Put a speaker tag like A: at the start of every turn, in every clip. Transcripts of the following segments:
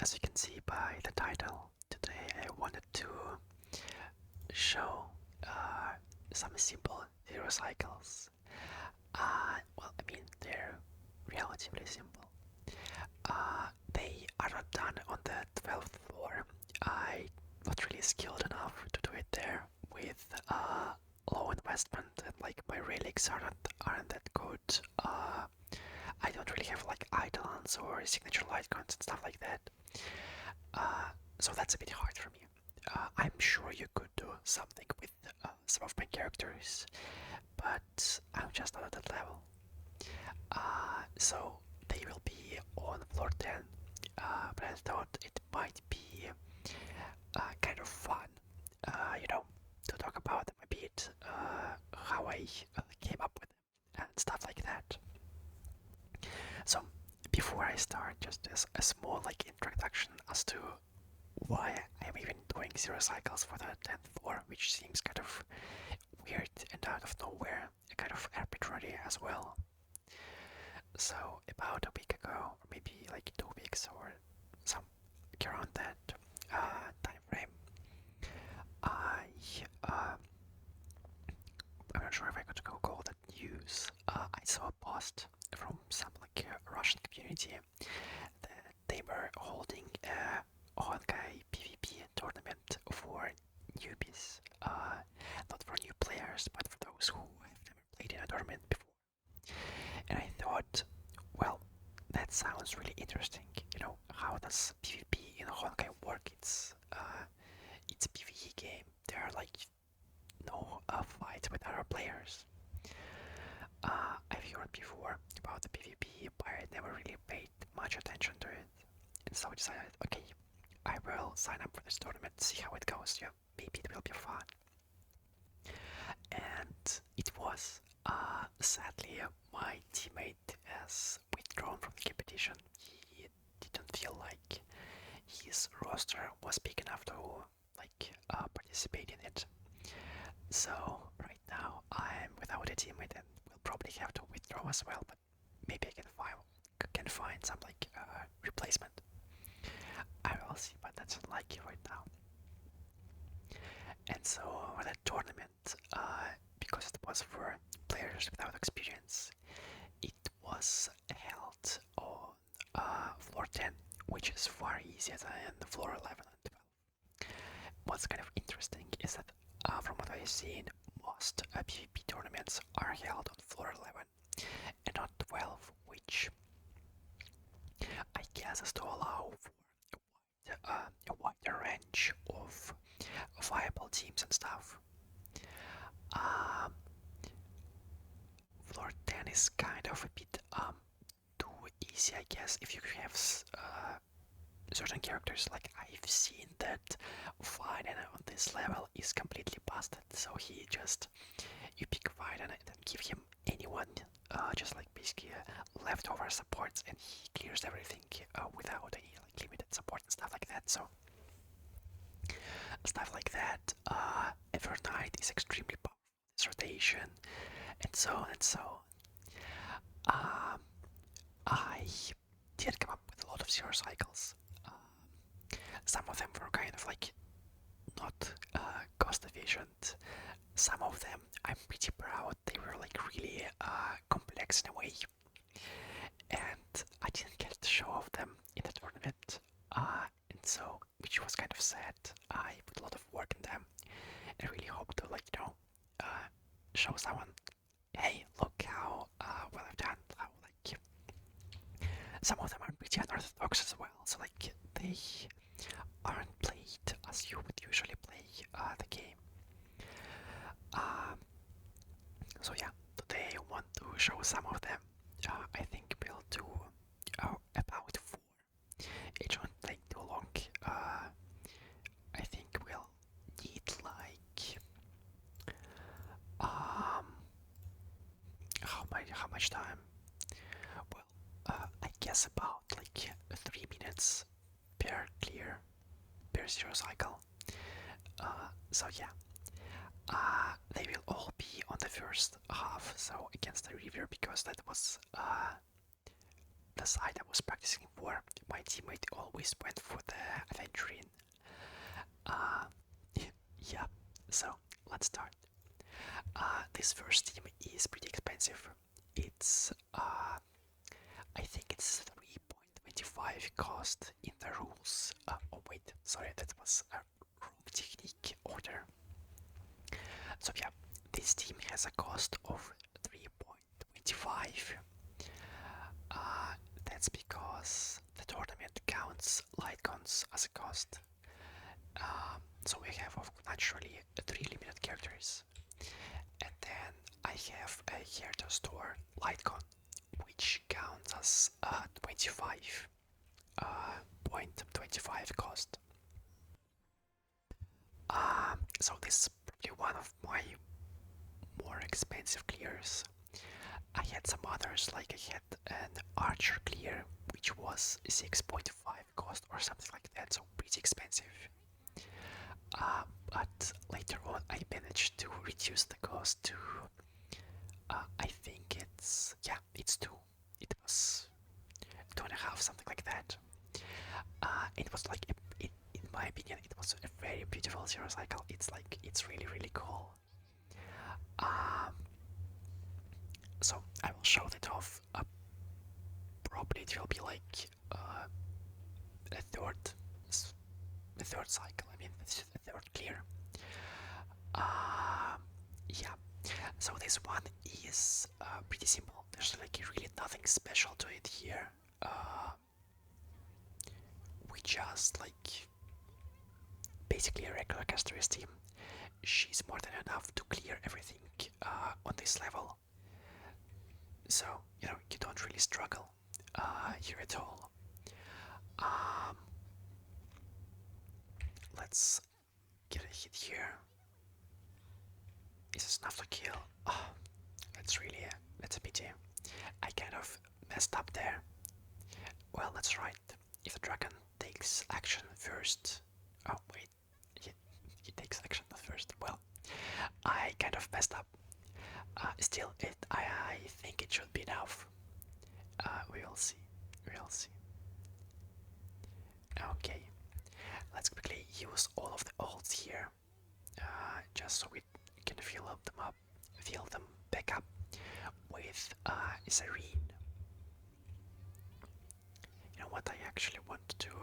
A: As you can see by the title, today I wanted to show uh, some simple zero cycles. Well, I mean, they're relatively simple. They are not done on the 12th floor. I not really skilled enough to do it there with low investment, and like my relics aren't that good. I don't really have like eidolons or signature light coins and stuff like that. So that's a bit hard for me. I'm sure you could do something with some of my characters, but I'm just not at that level. So they will be on floor 10, but I thought it might be kind of fun, to talk about them a bit, how I came up with them and stuff like that. So before I start, just as a small like introduction as to why I'm even doing zero cycles for the 10th floor, which seems kind of weird and out of nowhere, kind of arbitrary as well. So about a week ago, or maybe like 2 weeks or some around that time frame, I I'm not sure if I could go call that news. I saw a post from some like Russian community that they were holding a Honkai PvP tournament for newbies, not for new players, but for those who have never played in a tournament before. And I thought, well, that sounds really interesting. You know, how does PvP in Honkai work? It's a PvE game. There are like no fights with other players. I've heard before about the PvP, but I never really paid much attention to it. And so I decided, okay, I will sign up for this tournament, see how it goes. Yeah, maybe it will be fun. And it was. Sadly, my teammate has withdrawn from the competition. He didn't feel like his roster was big enough to participate in it. So right now I'm without a teammate and will probably have to withdraw as well. But maybe I can find some replacement. I will see, but that's unlikely right now. And so that tournament, because it was for players without experience, it was held on floor 10, which is far easier than floor 11 and 12. What's kind of interesting is that from what I've seen, most PvP tournaments are held on floor 11 and not 12, which I guess is to allow for a wider range of viable teams and stuff. Um, Floor 10 is kind of a bit too easy, I guess, if you have certain characters. Like I've seen that Fiden on this level is completely busted, so you pick Fiden and then give him anyone, just like basically leftover supports, and he clears everything without any like limited support and stuff like that. So stuff like that. Evernight is extremely powerful. This rotation and so on and so on. I did come up with a lot of zero cycles. Some of them were kind of like not cost efficient. Some of them I'm pretty proud. They were like really complex in a way, and I didn't get to show off them in the tournament. And so, which was kind of sad. I put a lot of work in them, and I really hope to show someone, hey, look how well I've done. How some of them are pretty unorthodox as well. So they aren't played as you would usually play the game. Um, so yeah, today I want to show some of them. I think we'll do about 4. It shouldn't take too long. I think we'll need um how much time? Well, I guess about 3 minutes per clear per zero cycle. So yeah, they will all be on the first half, so against the river, because that was the side I was practicing for. My teammate always went for the adventuring. Uh, yeah, so let's start. This first team is pretty expensive. It's I think it's 3.25 cost in the rules. Oh wait, sorry, that was a wrong technique order. So yeah, this team has a cost of 3.25. That's because the tournament counts light guns as a cost. So we have naturally 3 limited characters. And then I have a here to store light gun, which counts as 25.25 cost. So this is probably one of my more expensive clears. I had some others, like I had an archer clear, which was 6.5 cost or something like that, so pretty expensive. But later on I managed to reduce the cost to, I think it's 2. It was 2.5, something like that. It was like, in my opinion, it was a very beautiful zero cycle. It's really, really cool. So I will show that off. Probably it will be like a third cycle. I mean, a third clear. Yeah. So this one is pretty simple. There's like really nothing special to it here. We just like basically a regular caster's team. She's more than enough to clear everything on this level. So, you don't really struggle here at all. Let's get a hit here. Is this enough to kill? Oh, that's a pity. I kind of messed up there. Well, that's right. If the dragon takes action first. Oh, wait. He takes action first. Well, I kind of messed up. Still, I think it should be enough. We will see. We'll see. Okay. Let's quickly use all of the ults here. Just so we can fill them back up with Zareen. You know what I actually want to do?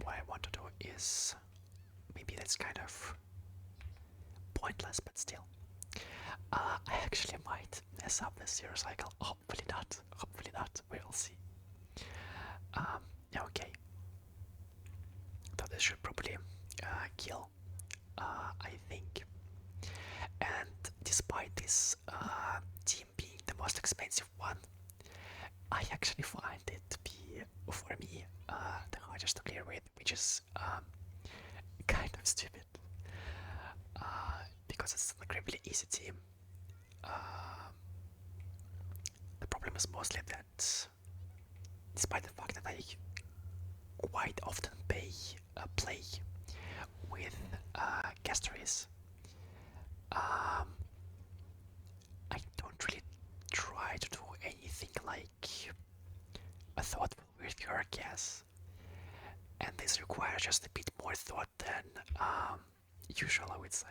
A: What I want to do is, maybe that's kind of pointless, but still. I actually might mess up this zero cycle. Hopefully not. Hopefully not. We'll see. Okay. So this should probably kill, I think. And despite this team being the most expensive one, I actually find it to be, for me, the hardest to clear with, which is kind of stupid. Because it's an incredibly easy team. The problem is mostly that, despite the fact that I quite often play with casteries, I don't really try to do anything like a thoughtful with your guess, and this requires just a bit more thought than usual, I would say.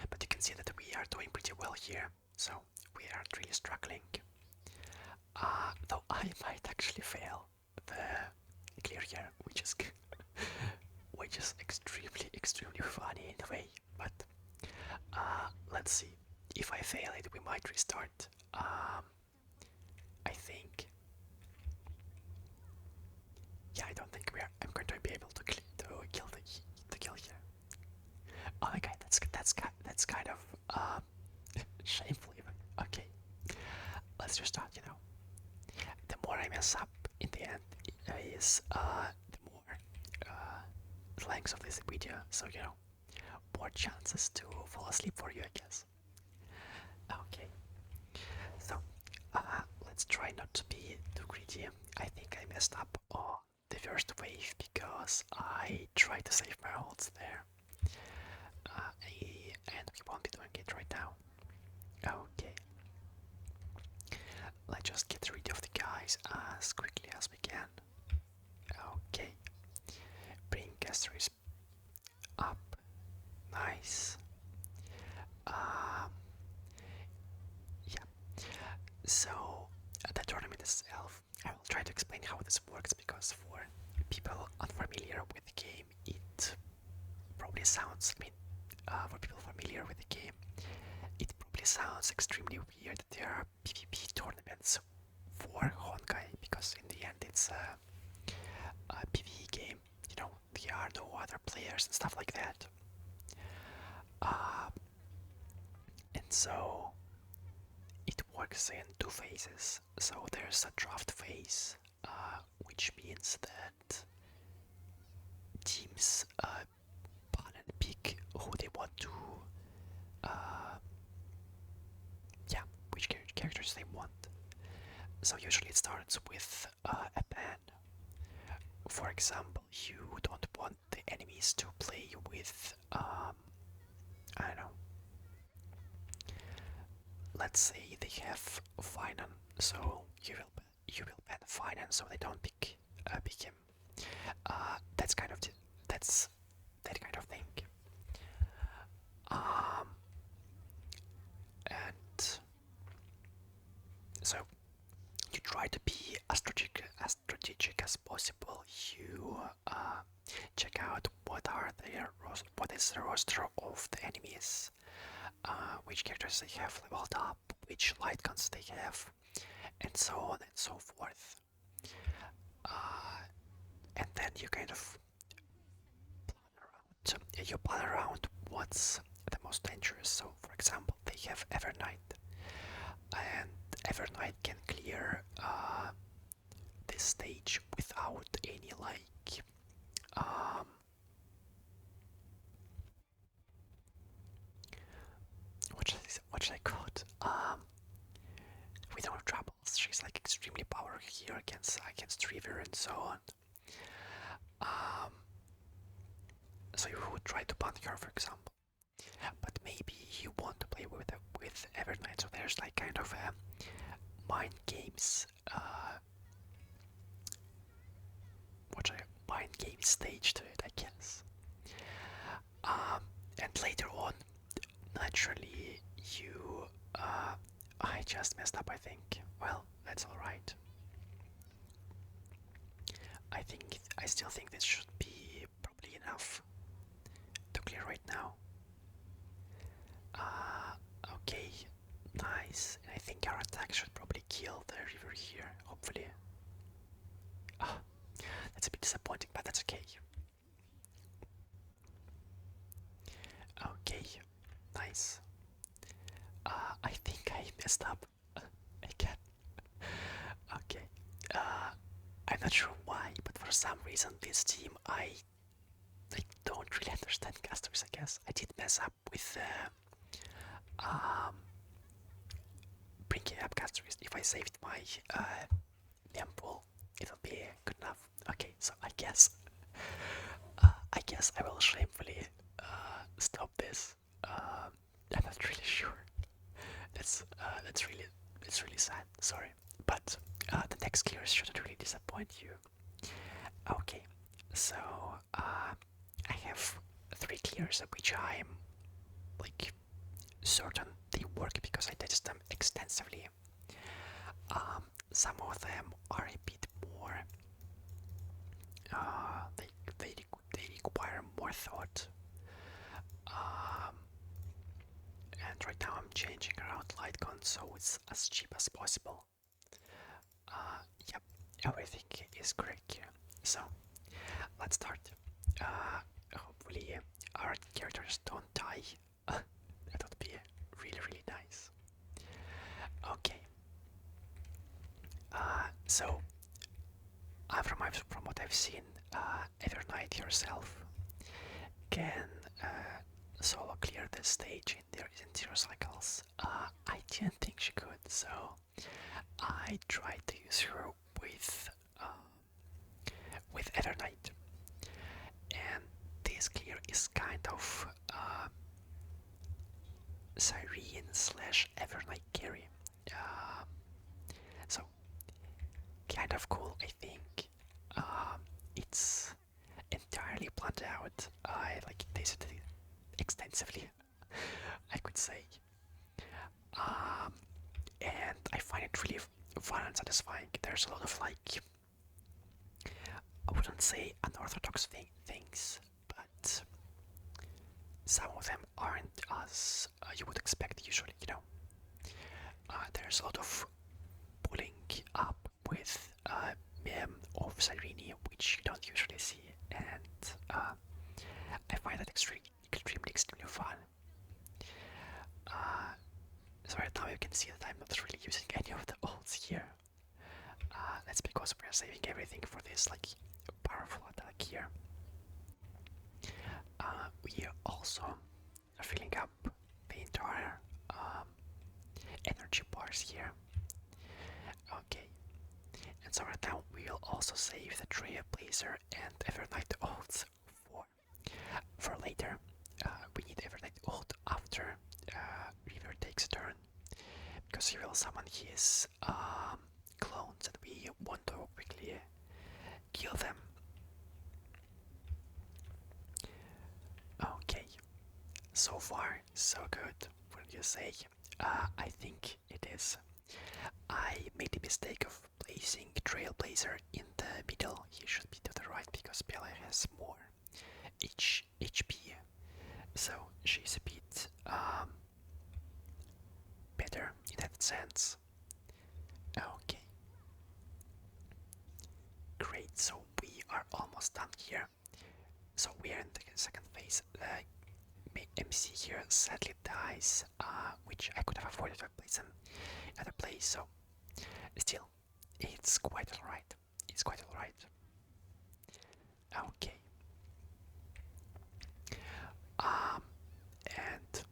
A: But you can see that we are doing pretty well here, so we aren't really struggling. Though I might actually fail the clear here, which is extremely funny in a way. But let's see. If I fail it, we might restart. I think. Yeah, I don't think I'm going to be able to kill the kill here. Oh my god, that's kind of shameful even. Okay, let's restart. The more I mess up in the end is the more the length of this video. So more chances to fall asleep for you, I guess. Okay, so let's try not to be too greedy. I think I messed up on the first wave because I tried to save my ults there. And we won't be doing it right now. categories as quickly as we can. Okay, bring categories up. Nice. Um, yeah. So the tournament itself, I will try to explain how this works because for people unfamiliar with the game, it probably sounds. I mean, for people familiar with the game, it probably sounds extremely weird that there are PvP tournaments for Honkai because in the end it's a PvE game. You know, there are no other players and stuff like that. Uh, and so it works in two phases. So there's a draft phase, which means that teams plan and pick who they want to, uh, yeah, which characters they want. So usually it starts with a ban. For example, you don't want the enemies to play with, I don't know, let's say they have Finan, so you will ban Finan so they don't pick him. That's that kind of thing. Um, and so you try to be as strategic as possible. You check out what is the roster of the enemies, which characters they have leveled up, which light guns they have, and so on and so forth. And then you kind of plan around what's the most dangerous. So, for example, they have Evernight, and Evernight can clear this stage without any like what should I call it? With no troubles. She's like extremely powerful here against River and so on. So you would try to ban her, for example. But maybe you want to play with Evernight, so there's like kind of a mind games mind game stage to it, I guess. And later on, naturally, you I just messed up, I think. Well, that's alright. I still think this should be probably enough to clear right now. Okay, nice. And I think our attack should probably kill the river here, hopefully. That's a bit disappointing, but that's okay. Okay, nice. I think I messed up again. Okay. I'm not sure why, but for some reason this team I don't really understand customers, I guess. I did mess up with bringing up customers. If I saved my name pool, it'll be good enough. Okay, so I guess I will shamefully stop this. I'm not really sure. That's really sad. Sorry, but the next clears shouldn't really disappoint you. Okay, so I have 3 clears which I'm like certain they work because I tested them extensively. Some of them are a bit more. They require more thought. And right now I'm changing around light gun so it's as cheap as possible. Yep, everything is correct here. So let's start. Hopefully our characters don't die. That would be really nice. Okay. So from what I've seen, Evernight herself can solo clear this stage in 0 cycles. I didn't think she could, so I tried to use her with Evernight, and this clear is kind of Cyrene / Evernight carry. So kind of cool, I think. It's entirely planned out. I like this extensively, I could say. Um, and I find it really fun and satisfying. There's a lot of like, I wouldn't say unorthodox things, but some of them aren't as you would expect usually, you know. There's a lot of pulling up with meme of Sirini, which you don't usually see, and I find that extremely fun. Uh, so right now you can see that I'm not really using any of the ults here. That's because we're saving everything for this like powerful attack here. We also are filling up the entire energy bars here. Okay, and so right now we will also save the Trailblazer and Evernight ults for later. We need Evernight ult after River takes a turn, because he will summon his clones and we want to quickly kill them. Okay, so far so good, wouldn't you say? I think it is. I made the mistake of placing Trailblazer in the middle. He should be to the right because Bella has more HP, so she's a bit better in that sense. Okay, great. So we are almost done here. So we are in the second phase. The MC here sadly dies, which I could have avoided if I placed him in other place. So still, it's quite alright. It's quite alright. Okay. And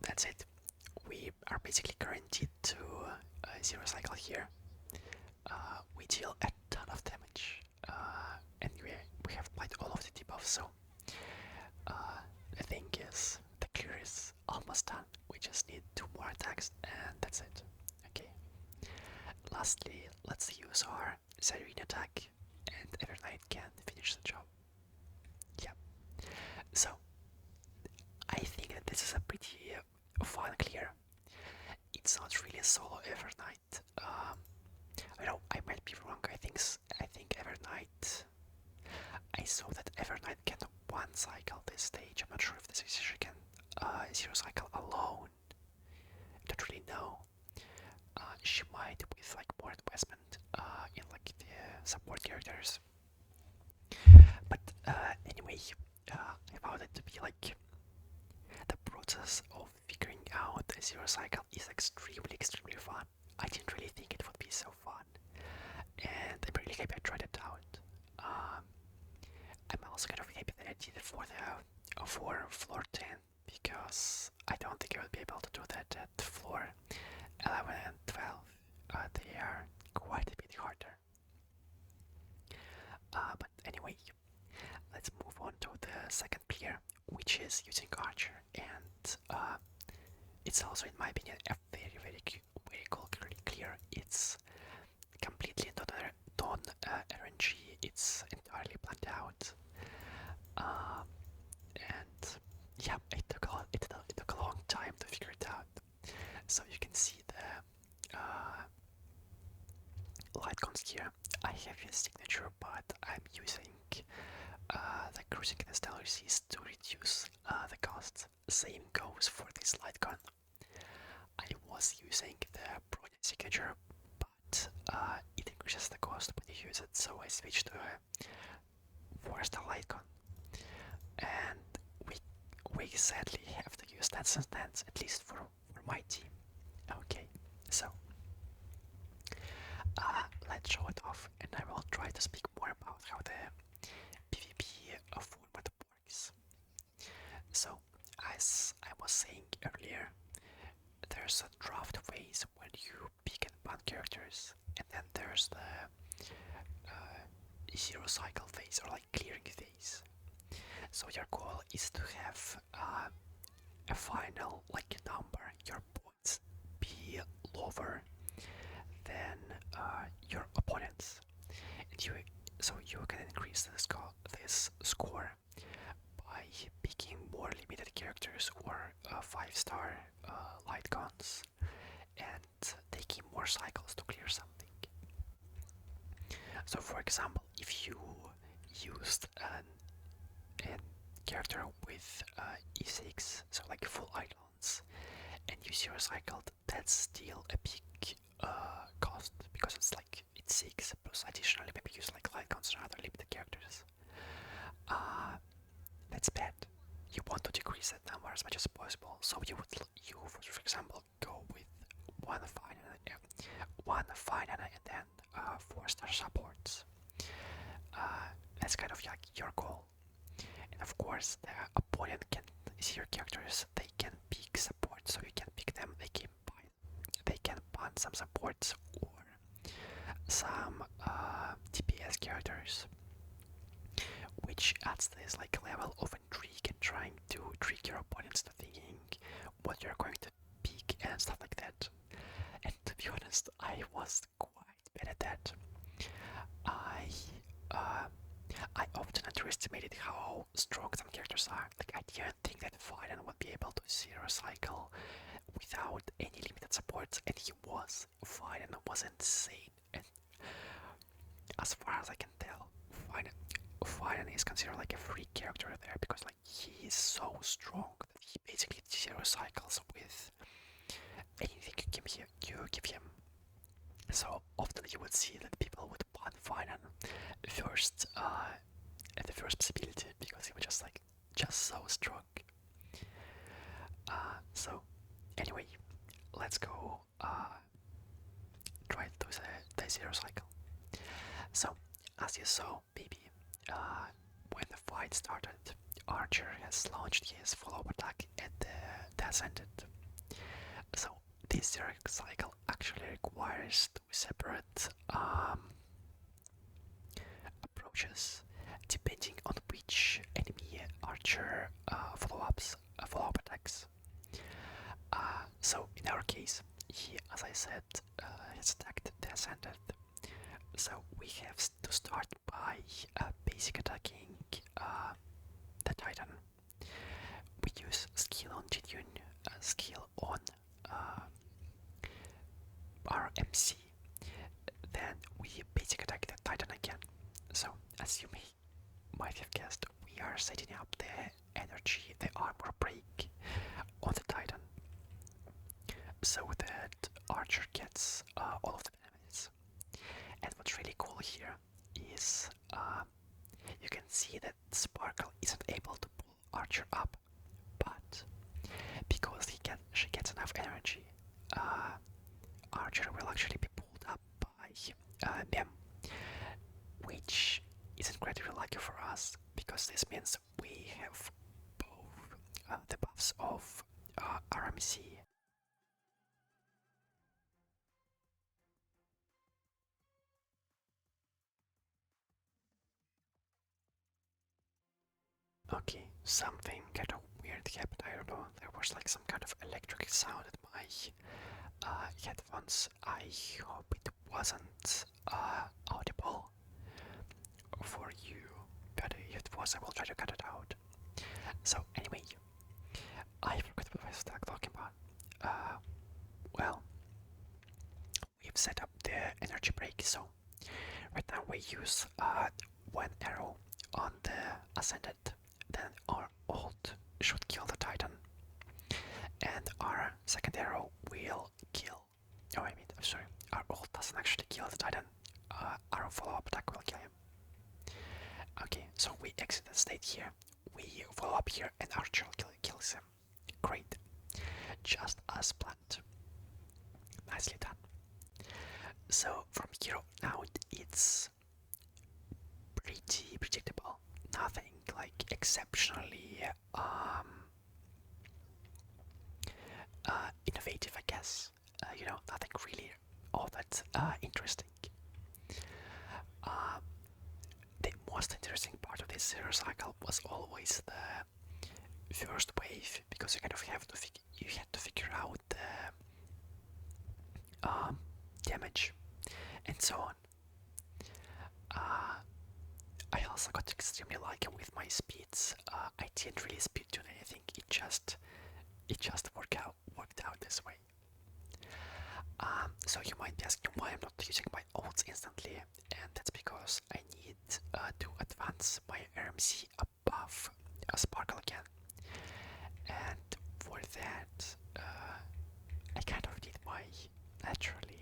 A: that's it. We are basically guaranteed to zero cycle here. We deal a ton of damage, and we have applied all of the debuffs, so the thing is, the clear is almost done. We just need 2 more attacks, and that's it. Okay. Lastly, let's use our Siren attack, and Evernight can finish the job. Yeah. So, I think that this is a pretty fun clear. It's not really a solo Evernight. I know I might be wrong. I think Evernight. I saw that Evernight can one cycle this stage. I'm not sure if this is she can zero cycle alone. I don't really know. She might with like more investment in like the support characters. But anyway, I found it to be like the process of figuring out a zero cycle is extremely fun. I didn't really think it would be so fun, and I'm really happy I tried it out. I'm also kind of happy that I did it for floor 10, because I don't think I would be able to do that at floor 11 and 12. They are quite a bit harder. But anyway, let's move on to the second clear, which is using Archer, and it's also, in my opinion, a very cool clear. It's completely non-RNG. It's entirely planned out, and yeah, it took a long time to figure it out. So you can see the light cons here. I have his signature, but I'm using the cruising and stellar seas to reduce the cost. Same goes for this light gun. I was using the Bronya signature, but it increases the cost when you use it, so I switched to a 4-star light gun. And we sadly have to use Dance and Dance, at least for my team. Okay, so let's show it off, and I will try to speak more about how the PvP format works. So, as I was saying earlier, there's a draft phase when you pick and ban characters, and then there's the zero cycle phase, or like clearing phase. So your goal is to have a final like number, your points be lower than your opponents, and so you can increase this score by picking more limited characters or 5-star light guns and taking more cycles to clear something. So for example, if you used a character with E6, so like full icons, and you zero cycled, that's still a big cost because it's 6 plus additionally maybe use like light guns or other limited characters. That's bad. You want to decrease that number as much as possible, so you for example go with one final and then 4-star supports. That's kind of like your goal. And of course, the opponent can see your characters. They can pick support, so you can pick them. They can ban some supports or some DPS characters, which adds this like level of intrigue and trying to trick your opponents to thinking what you're going to pick and stuff like that. And to be honest, I was quite bad at that. I often underestimated how strong some characters are. Like I didn't think that Fiden would be able to zero cycle without any limited supports, and he was. Fiden was insane, and as far as I can tell, Fiden is considered like a free character there because like he is so strong that he basically zero cycles with anything you give him. So often you would see that people would ban Fiden first at the first possibility because he was just so strong. So anyway, let's go try to do the zero cycle. So as you saw, maybe when the fight started, Archer has launched his follow-up attack at the Ascended. So this zero cycle actually requires two separate approaches depending on which enemy Archer follow-up attacks. So in our case, he, as I said, has attacked the Ascended. So we have to start by basic attacking the Titan. We use skill on Jidun, skill on our MC. Then we basic attack the Titan again. So as you might have guessed, we are setting up the energy, the armor break on the Titan, so that Archer gets all of the benefits. And what's really cool here is you can see that Sparkle isn't able to pull Archer up, but because she gets enough energy, Archer will actually be pulled up by Mem, which is incredibly lucky for us because this means we have both the buffs of RMC. Okay, something kind of weird happened. I don't know. There was like some kind of electric sound at my headphones. I hope it wasn't audible for you, but if it was, I will try to cut it out. So anyway, I forgot what I was talking about. Well, we've set up the energy break, so right now we use one arrow on the Ascended, then our ult should kill the Titan, and our second arrow will kill. Oh, I'm sorry, our ult doesn't actually kill the Titan, our follow-up attack will kill him. Okay, so we exit the state here, we follow up here, and Archer kills him. Great, just as planned. Nicely done. So from here on out, it's pretty predictable. Nothing like exceptionally innovative, I guess. Nothing really all that interesting. The most interesting part of this zero cycle was always the first wave, because you kind of have to figure out damage, and so on. I also got extremely lucky with my speeds. I didn't really speed tune anything. It just worked out this way. So you might be asking why I'm not using my ults instantly, and that's because I need to advance my RMC above a Sparkle again. And for that, I kind of need my naturally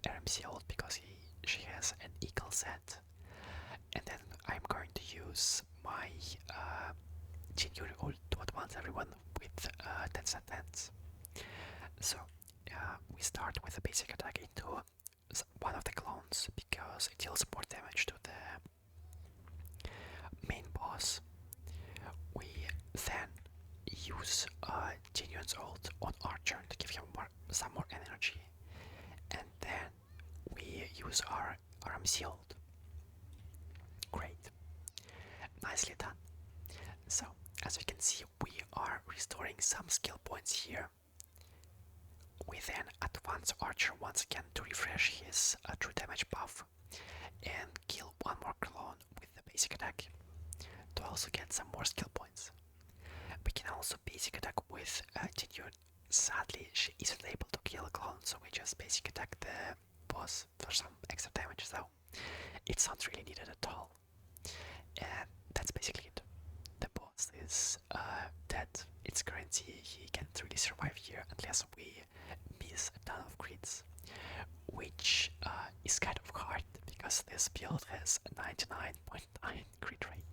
A: RMC ult because she has an eagle set, and then I'm going to use my Jin ult to advance everyone with 10 set 10s. So we start with a basic attack into one of the clones because it deals more damage to the main boss. We then use Genuine's ult on Archer to give him some more energy, and then we use our RMC ult. Great, nicely done. So as you can see, we are restoring some skill points here. We then advance Archer once again to refresh his true damage buff and kill one more clone with the basic attack to also get some more skill points. We can also basic attack with Genuine. Sadly, she isn't able to kill a clone, so we just basic attack the boss for some extra damage, so it's not really needed at all. And that's basically it. The boss is dead. It's guaranteed he can't really survive here unless we miss a ton of crits, which is kind of hard because this build has a 99.9 crit rate.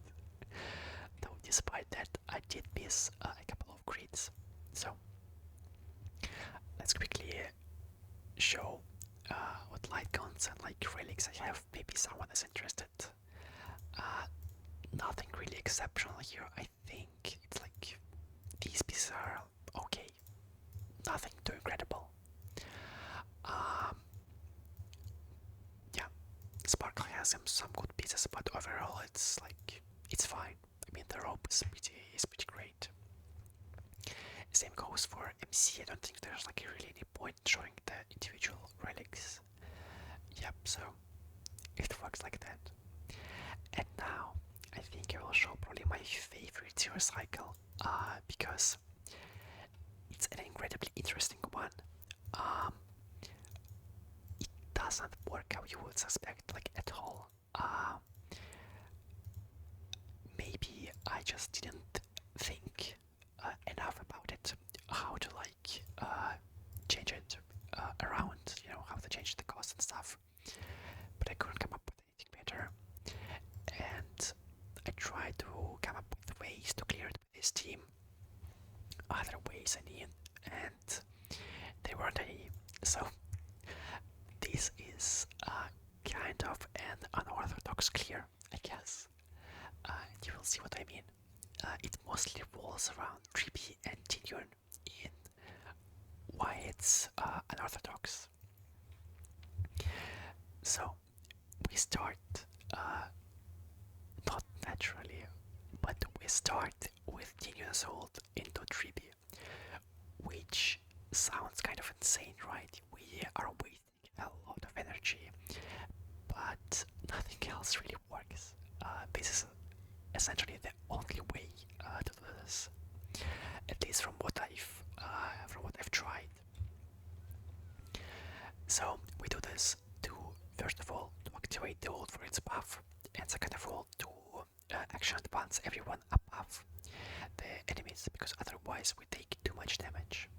A: Though despite that, I did miss a couple of crits. So let's quickly show what light guns and like relics I have. Maybe someone is interested. Nothing really exceptional here. I think it's like these pieces are okay. Nothing too incredible. Yeah, Sparkle has some good pieces, but overall it's like it's fine. I mean, the rope is pretty great. Same goes for MC. I don't think there's like really any point showing the individual relics. Yep, so it works like that. And now I think I will show probably my favorite zero cycle because it's an incredibly interesting one. It doesn't work how you would suspect, like at all. Maybe I just didn't think enough about it, how to like change it around, you know, how to change the cost and stuff. But I couldn't come up with anything better, and I tried to come up with ways to clear it with this team. Other ways, I mean, and they weren't any. So this is kind of an unorthodox clear, I guess. You will see what I mean. It mostly revolves around Trippy and Tinyun in why it's unorthodox. So we start not naturally, but we start with Tinyun's ult into Trippy, which sounds kind of insane, right? We are wasting a lot of energy, but nothing else really works. This is essentially the only way to do this, at least from what I've tried. So we do this to, first of all, to activate the ult for its buff, and second of all, to action advance everyone above the enemies, because otherwise we take too much damage.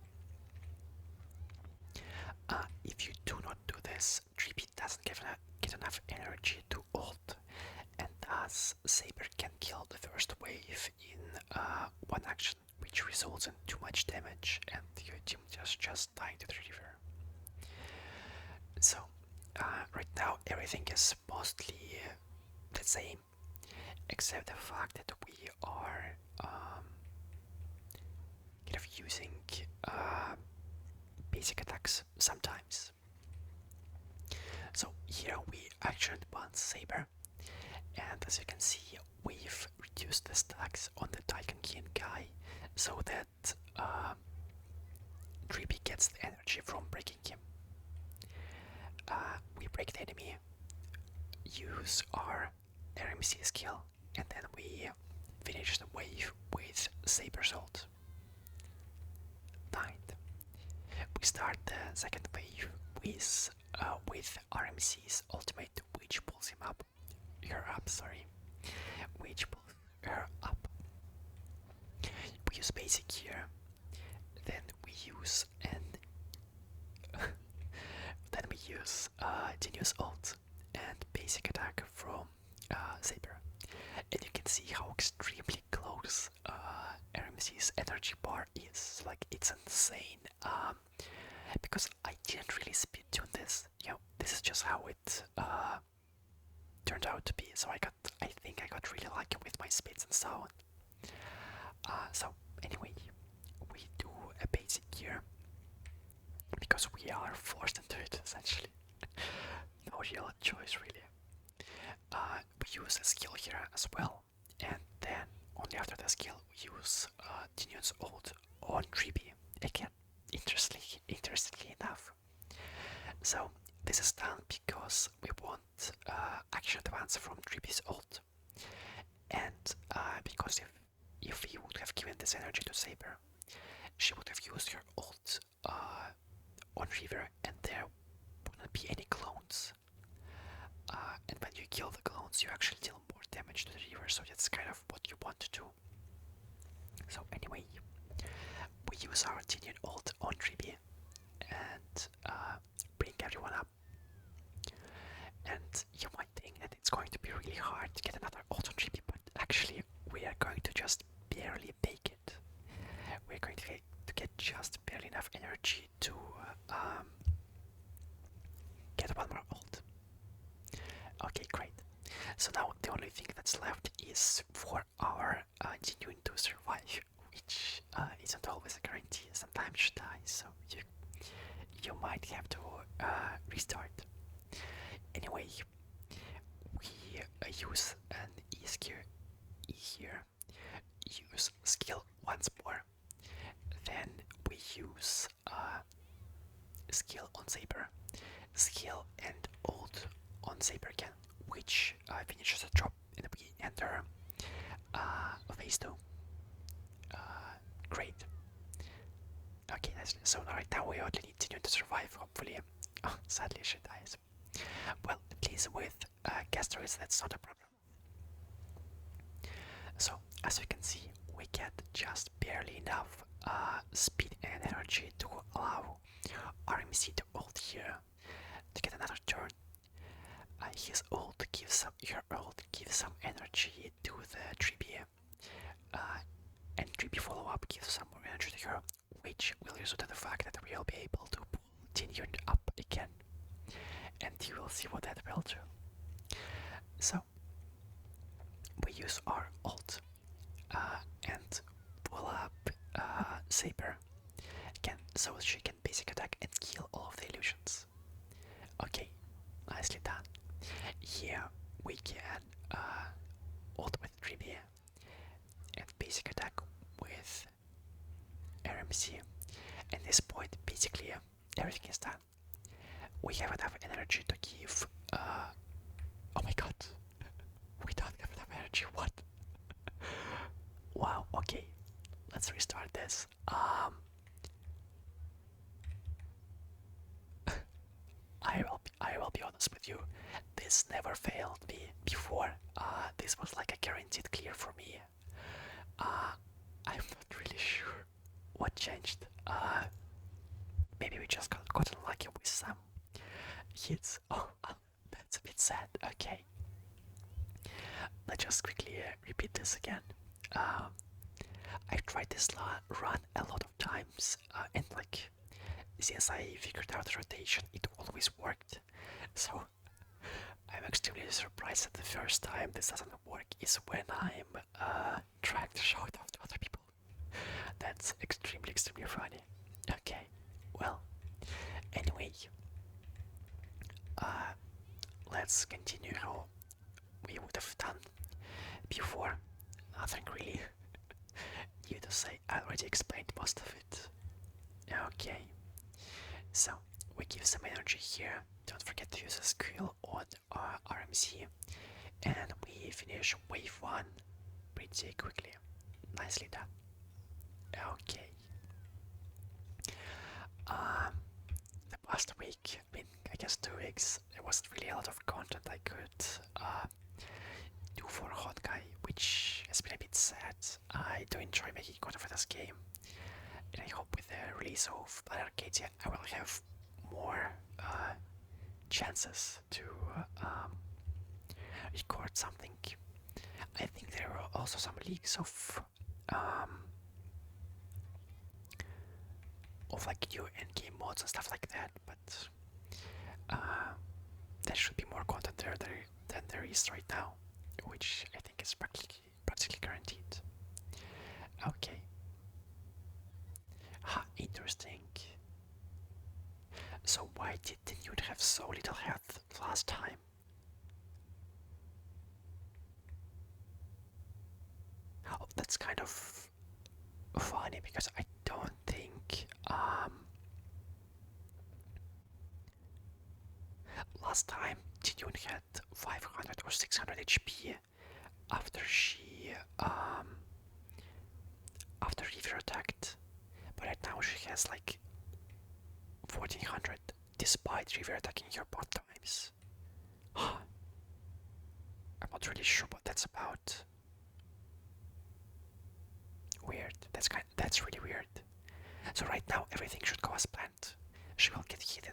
A: If you do not do this, Trippy doesn't get enough energy to ult, and thus Saber can kill the first wave in one action, which results in too much damage, and your team just dying to the river. So right now everything is mostly the same, except the fact that we are kind of using basic attacks sometimes. So here we action advance Saber, and as you can see, we've reduced the stacks on the Daikankian guy so that Trippy gets the energy from breaking him. we break the enemy, use our RMC skill, and then we finish the wave with Saber Salt. 9. We start the second wave with RMC's ultimate, which pulls him up. Her up, sorry. Which pulls her up. We use basic here. Then we use Genius ult and basic attack from Saber. And you can see how extremely close RMC's energy bar is. Like, it's insane. Because I didn't really speed tune this. This is just how it turned out to be. So I think I got really lucky with my speeds and so on. So anyway, we do a basic here because we are forced into it essentially. No real choice really. We use a skill here as well, and then only after the skill we use Dinion's ult on Tribi again. Interestingly enough. So this is done because we want action advance from Tribi's ult, and because if he would have given this energy to Saber, she would have used her ult on River, and there wouldn't be any clones. And when you kill the clones, you actually deal more damage to the River, so that's kind of what you want to do. So anyway, we use our Tinian ult on Tribi and bring everyone up. And you might think that it's going to be really hard to get another ult on Tribi, but actually we are going to just barely make it. We're going to get just barely enough energy to get one more ult. Okay, great. So now the only thing that's left is for our Genuine to survive, which isn't always a guarantee. Sometimes you die, so you might have to restart. Anyway, we use an E here, use skill once more, then we use skill on Saber, skill and ult on Saber again, which finishes the drop, and we enter phase 2. Great. Okay, so right now we only need to survive, hopefully. Oh, sadly she dies. Well, at least with Castoris that's not a problem. So, as you can see, we get just barely enough speed and energy to allow RMC to ult here to get another turn. His ult gives some energy to the Tribi, and Tribi follow-up gives some more energy to her, which will result in the fact that we'll be able to pull Tinian up again, and you will see what that will do. So we use our ult and pull up Saber again, so she can basic attack and kill all of the illusions. Okay, nicely done. Here we can ult with Tribi and basic attack with RMC. At this point, basically everything is done. We have enough energy to give. Oh my god, we don't have enough energy. What? Wow. Okay, let's restart this. I will be honest with you. This never failed me before. This was like a guaranteed clear for me. I'm not really sure what changed. Maybe we just got unlucky with some hits. Oh, that's a bit sad. Okay. Let's just quickly repeat this again. I've tried this run a lot of times, and like, since I figured out the rotation, it always worked. So I'm extremely surprised that the first time this doesn't work is when I'm trying to show it off to other people. That's extremely funny. Okay, well, anyway, let's continue how we would have done before. Nothing really new to say. I already explained most of it. Okay, so we give some energy here don't forget to use a skill on RMC, and we finish wave 1 pretty quickly. Nicely done. Okay. The past week, I mean, I guess 2 weeks, there wasn't really a lot of content I could do for Honkai, which has been a bit sad. I do enjoy making content for this game, and I hope with the release of Arcadia I will have more chances to record something. I think there are also some leaks of like new endgame mods and stuff like that, but there should be more content there than there is right now, which I think is practically guaranteed. Okay. Interesting. So why did the Newt have so little health last time? Oh, that's kind of funny because I don't think last time Newt had 500 or 600 HP after she after River attacked, but right now she has like 1400 despite River attacking her both times. I'm not really sure what that's about. Weird. That's really weird. So right now everything should go as planned. She will get hit in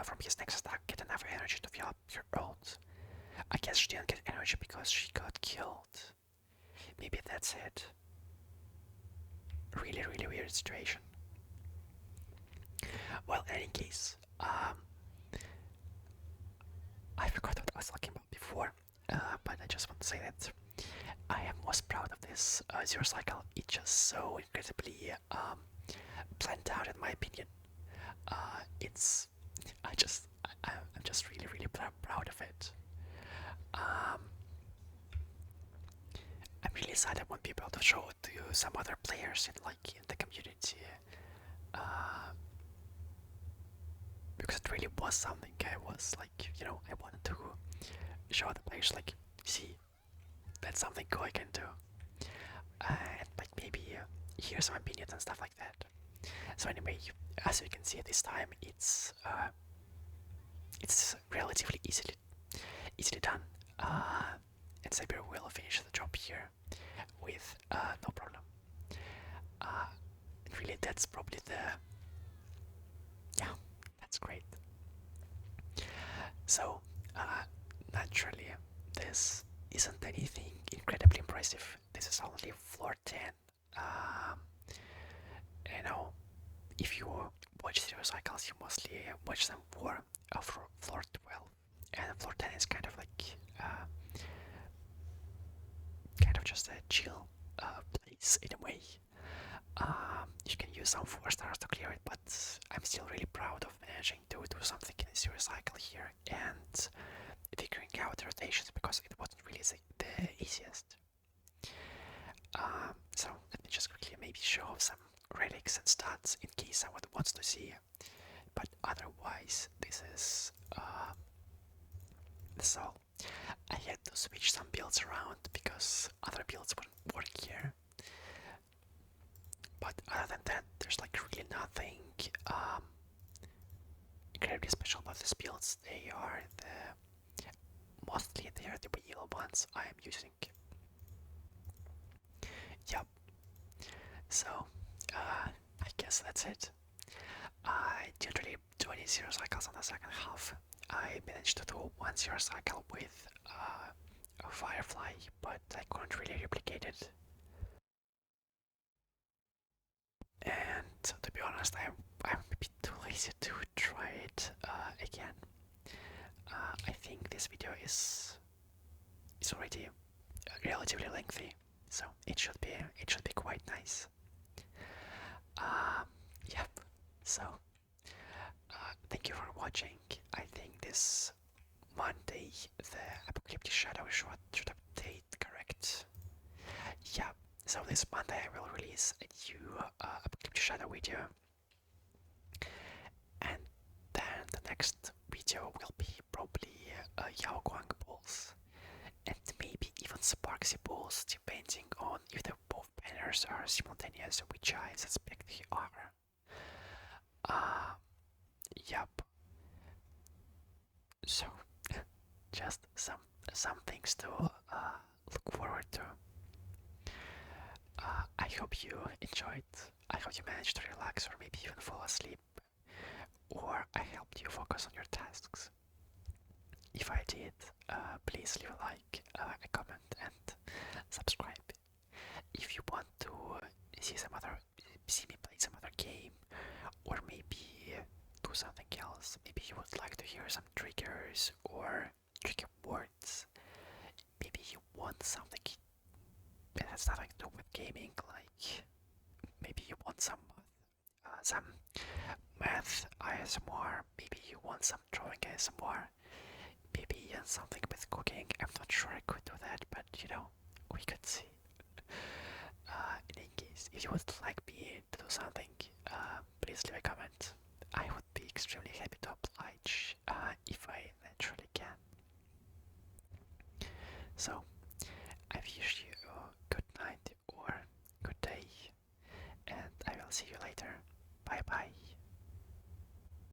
A: from his next attack, get enough energy to fill up her ult. I guess she didn't get energy because she got killed. Maybe that's it. Really weird situation. Well, in any case, I forgot what I was talking about before, but I just want to say that I am most proud of this Zero Cycle. It's just so incredibly planned out, in my opinion. I'm just really proud of it. I'm really sad I won't be able to show it to some other players in the community, because it really was something I was like, I wanted to show the players, like, see, that's something cool I can do, and like maybe hear some opinions and stuff like that. So anyway, as you can see this time, it's relatively easily done, and Saber will finish the job here with no problem. Really, that's probably that's great. So naturally, this isn't anything incredibly impressive. This is only floor 10. If you watch Zero Cycles, you mostly watch them for floor 12, and floor 10 is kind of like just a chill place in a way. You can use some 4 stars to clear it, but I'm still really proud of managing to do something in Zero Cycle here and figuring out the rotations, because it wasn't really the easiest. So let me just quickly maybe show some relics and stats in case someone wants to see, but otherwise this is all. I had to switch some builds around because other builds wouldn't work here, but other than that there's like really nothing incredibly special about these builds. Mostly they are the real ones I am using. Yep. So I guess that's it. I didn't really do any Zero Cycles on the second half. I managed to do 1 Zero Cycle with a Firefly, but I couldn't really replicate it. And to be honest, I'm a bit too lazy to try it again. I think this video is already relatively lengthy, so it should be quite nice. Yep. So thank you for watching. I think this Monday the Apocalyptic Shadow should update, correct? Yeah. So this Monday I will release a new Apocalyptic Shadow video, and then the next video video will be probably Yaoguang balls and maybe even Sparksy balls, depending on if the both banners are simultaneous, which I suspect they are. Uh, Yup. So, just some things to look forward to. I hope you enjoyed. I hope you managed to relax or maybe even fall asleep, or I helped you focus on your tasks. If I did, please leave a like, a comment, and subscribe. If you want to see me play some other game, or maybe do something else, maybe you would like to hear some triggers or trigger words. Maybe you want something that has nothing to do with gaming, like maybe you want some math ASMR, maybe you want some drawing ASMR, maybe something with cooking. I'm not sure I could do that, but we could see. In any case, if you would like me to do something